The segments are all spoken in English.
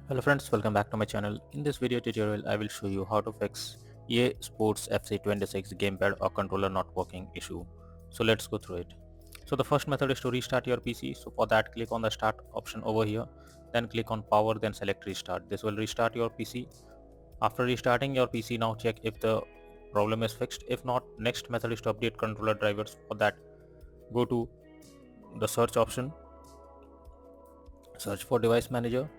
Hello friends, welcome back to my channel. In this video tutorial, I will show you how to fix EA Sports FC26 gamepad or controller not working issue. So let's go through it. So the first method is to restart your PC. So for that, click on the start option over here, then click on power, then select restart. This will restart your PC. After restarting your PC, now check if the problem is fixed. If not, next method is to update controller drivers. For that, go to the search option, search for device manager.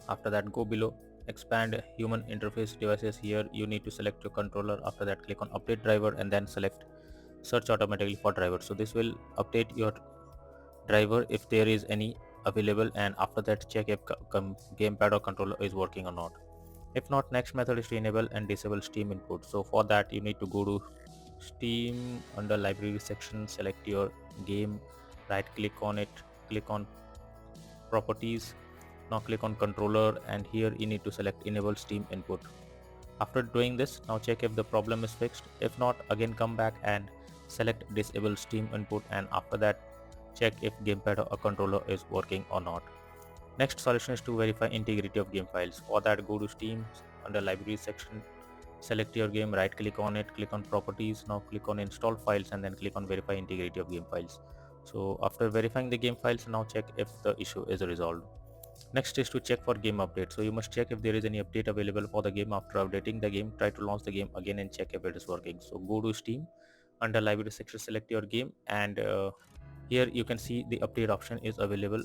After that, go below, expand human interface devices. Here you need to select your controller. After that, click on update driver and then select search automatically for driver. So this will update your driver if there is any available, and after that check if gamepad or controller is working or not. If not, next method is to enable and disable Steam input. So for that you need to go to Steam, under library section, select your game, right click on it, click on properties. Now click on controller, and here you need to select enable Steam input. After doing this, now check if the problem is fixed. If not, again come back and select disable Steam input, and after that check if gamepad or controller is working or not. Next solution is to verify integrity of game files. For that, go to Steam, under library section, select your game, right click on it, click on properties. Now click on install files and then click on verify integrity of game files. So after verifying the game files, now check if the issue is resolved. Next is to check for game update. So you must check if there is any update available for the game. After updating the game, try to launch the game again and check if it is working. So go to Steam, under library section, select your game, and here you can see the update option is available.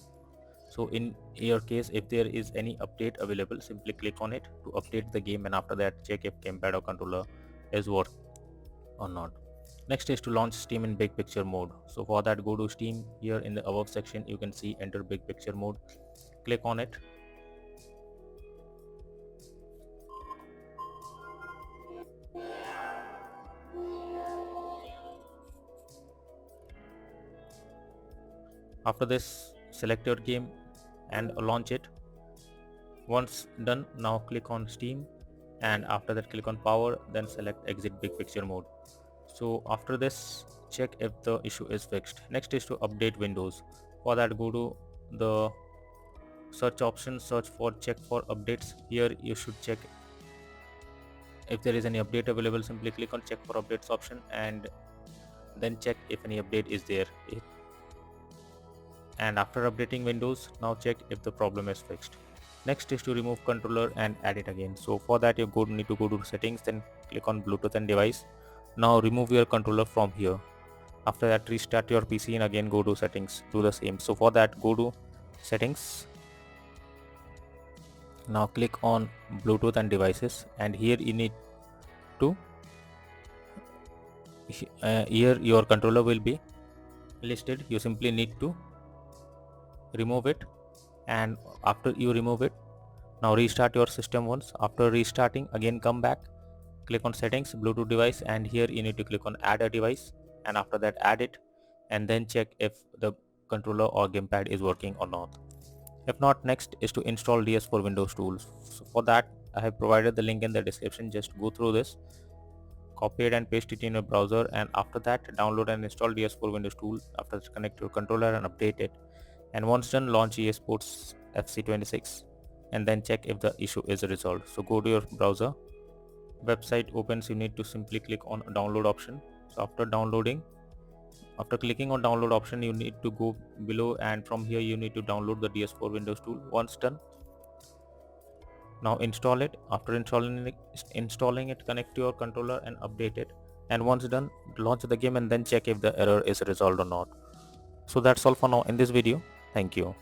So in your case, if there is any update available, simply click on it to update the game, and after that check if gamepad or controller is working or not. Next is to launch Steam in big picture mode. So for that, go to Steam. Here in the above section you can see enter big picture mode, click on it. After this, select your game and launch it. Once done, now click on Steam, and after that click on power, then select exit big picture mode. So after this, check if the issue is fixed. Next is to update Windows. For that, go to the search option, search for check for updates. Here you should check if there is any update available. Simply click on check for updates option and then check if any update is there. And after updating Windows, now check if the problem is fixed. Next is to remove controller and add it again. So for that, you need to go to settings, then click on Bluetooth and device. Now remove your controller from here. After that, restart your PC and again go to settings, do the same. So for that, go to settings. Now click on Bluetooth and devices, and here you need to here your controller will be listed. You simply need to remove it, and after you remove it, now restart your system once. After restarting, again come back, click on settings, Bluetooth device, and here you need to click on add a device, and after that add it, and then check if the controller or gamepad is working or not. If not, next is to install DS4 Windows tools. So for that, I have provided the link in the description. Just go through this, copy it and paste it in your browser, and after that download and install DS4 Windows tool. After that, connect your controller and update it, and once done, launch EA Sports FC26 and then check if the issue is resolved. So go to your browser, website opens, you need to simply click on download option. So after downloading, after clicking on download option, you need to go below, and from here you need to download the DS4 Windows tool. Once done, now install it. After installing it, connect to your controller and update it, and once done, launch the game and then check if the error is resolved or not. So that's all for now in this video. Thank you.